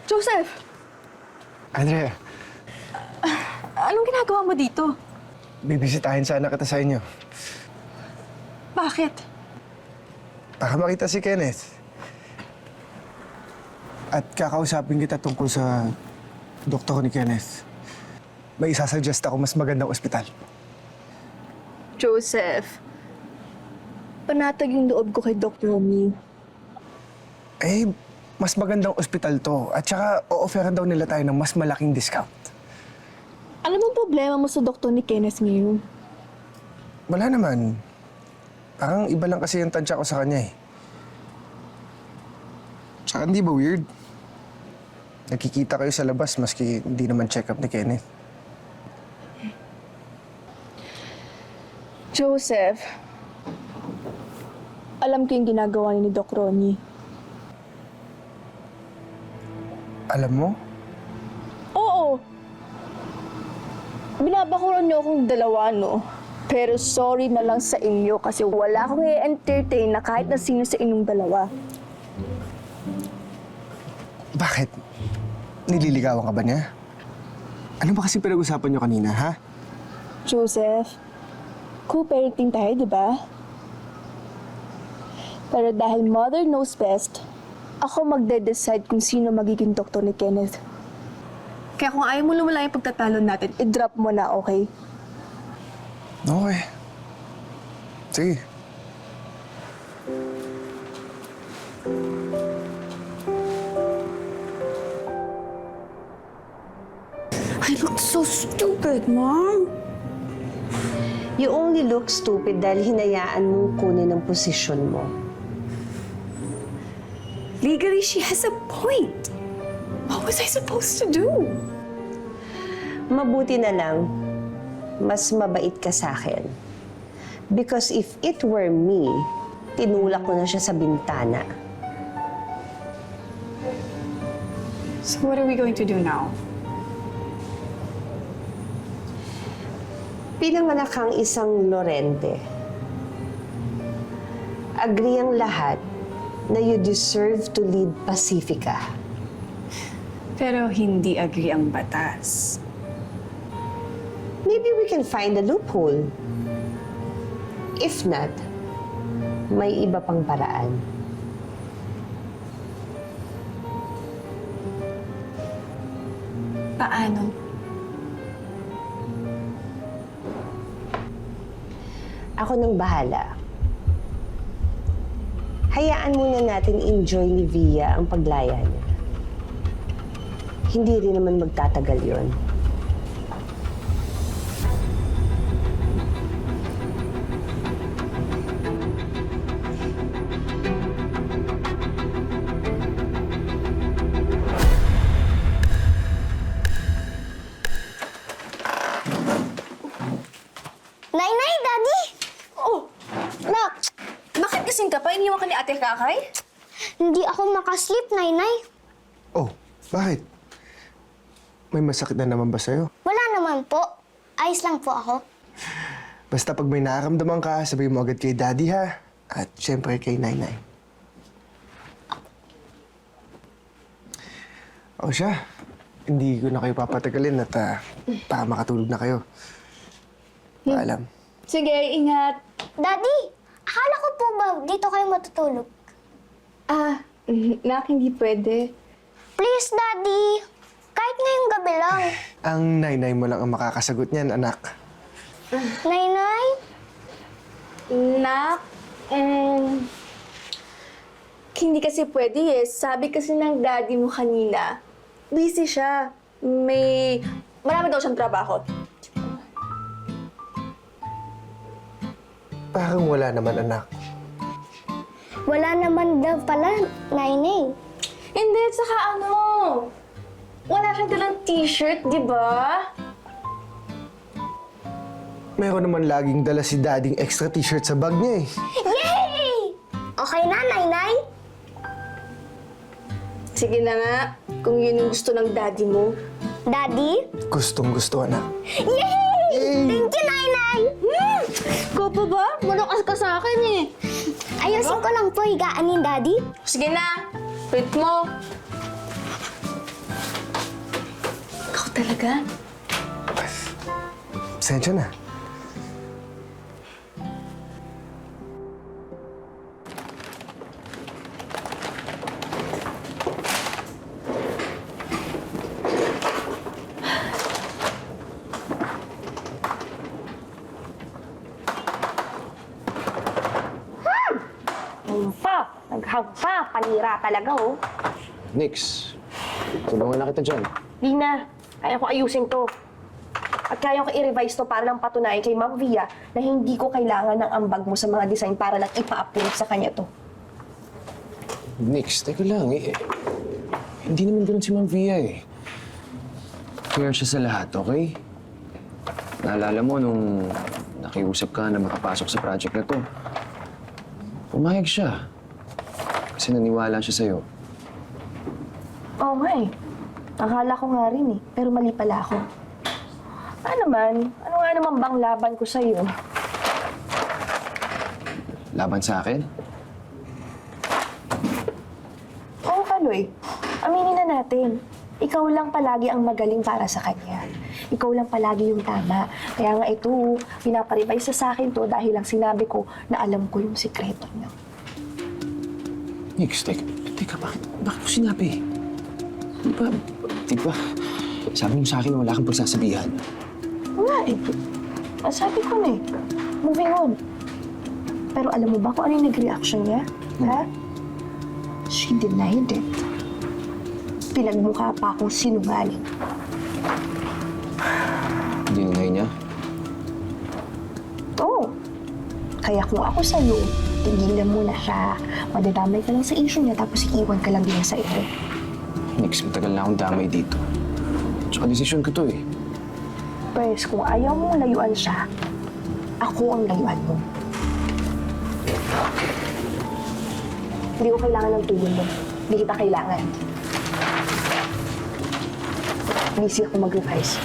Joseph! Andrea, Anong ginagawa mo dito? bibisitahin sana kita sa inyo. Bakit? Baka makita si Kenneth. At kakausapin kita tungkol sa doktor ni Kenneth. May isasuggest ako mas magandang ospital. Joseph, panatag yung loob ko kay Dr. Romy. Eh, mas magandang ospital to. At saka, o-offeran daw nila tayo ng mas malaking discount. Ano bang problema mo sa doktor ni Kenneth ngayon? Wala naman. Parang iba lang kasi yung tansya ko sa kanya eh. Tsaka hindi ba weird? Nakikita kayo sa labas maski hindi naman check-up ni Kenneth. Joseph, alam ko yung ginagawa ni Doc Ronnie. Alam mo? Oo. Binabakuran niyo akong dalawa, no? Pero sorry na lang sa inyo kasi wala akong i-entertain na kahit na sino sa inyong dalawa. Bakit? Nililigawan ka ba niya? Ano ba kasi pinag-usapan niyo kanina, ha? Joseph, co-parenting tayo, di ba? Pero dahil mother knows best, ako magde-decide kung sino magiging doktor ni Kenneth. Kaya kung ayaw mo lumala yung pagtatalo natin, i-drop mo na, okay? Okay. Sige. I look so stupid, Mom. You only look stupid dahil hinayaan mong kunin ang posisyon mo. Legally, she has a point. What was I supposed to do? Mabuti na lang, mas mabait ka sa akin. Because if it were me, tinulak ko na siya sa bintana. So what are we going to do now? Pinanganak kang isang Lorente. Agree ang lahat na you deserve to lead Pacifica. Pero hindi agree ang batas. Maybe we can find a loophole. If not, may iba pang paraan. Paano? Ako nang bahala. Hayaan muna natin enjoy ni Via ang paglaya niya. Hindi rin naman magtatagal yon. Nay, Daddy! Oh! Nak, Bakit kasing ka pa? Iniwan ka ni Ate Kakay? hindi ako makasleep, Nay. Oh, bakit? May masakit na naman ba sa'yo? Wala naman po. Ayos lang po ako. Basta pag may nakaramdaman ka, sabihin mo agad kay Daddy, ha? At syempre kay Nainay. O siya, hindi ko na kayo papatagalin at para makatulog na kayo. Paalam. Sige, ingat. Daddy, akala ko po ba dito kayo matutulog? Nak, hindi pwede. Please, Daddy. Kahit ngayong gabi lang. Ang Nainay mo lang ang makakasagot niyan, anak. Nay. Nak, hindi kasi pwede eh. Sabi kasi ng daddy mo kanina, busy siya. Marami daw siyang trabaho. Parang wala naman, anak. Wala naman daw pala, Nay. Hindi, saka wala siyang dalang t-shirt, di ba? Meron naman laging dala si Daddy extra t-shirt sa bag niya eh. Yay! Okay na, Nay. Sige na nga, kung yun yung gusto ng daddy mo. Daddy? Gustong-gusto, anak. Yay! Yay! Thank you, Nay. Ikaw pa ba? Malakas ka sa akin eh. Ayusin ko lang po higaan ni Daddy. Sige na, wait mo. Talaga? Pasensya na. Naghag pa. Panira talaga, oh. Nix, tulungan na kita dyan. Di na. Kaya ko ayusin to. At kaya ko i-revise to para lang patunayan kay Ma'am Via na hindi ko kailangan ng ambag mo sa mga design para lang ipa-upload sa kanya to. Nix, teka lang. Hindi naman ganun si Ma'am Via eh. Fair siya sa lahat, okay? Naalala mo nung nakiusap ka na makapasok sa project na to. Pumayag siya. Kasi naniwala siya sa'yo. Oo nga eh. Akala ko nga rin eh. Pero mali pala ako. Ano nga naman bang laban ko sa'yo? Laban sa akin? Oo, Kaloy. Aminin na natin. Ikaw lang palagi ang magaling para sa kanya. Ikaw lang palagi yung tama. Kaya nga ito, pinaparevise sa akin to dahil lang sinabi ko na alam ko yung sikreto niya. Nix, teka, bakit mo sinabi? Di ba, sabi mo sa akin na wala kang pagsasabihan. Nga eh. Sabi ko na eh. Moving on. Pero alam mo ba kung ano yung nag-reaction niya? Ha? She denied it. Pinagmukha pa akong sinungaling. Dinunay niya? Oo. Kaya kung ako sa'yo, tigilan mo na siya. Madadamay ka lang sa issue niya tapos iiwan ka lang din sa iyo. Nix, matagal na akong damay dito. Tsaka desisyon ko to eh. Pwes, kung ayaw mong layuan siya, ako ang layuan mo. Hindi ko kailangan ng tulong mo. Hindi kita kailangan. Busy ako mag-revise.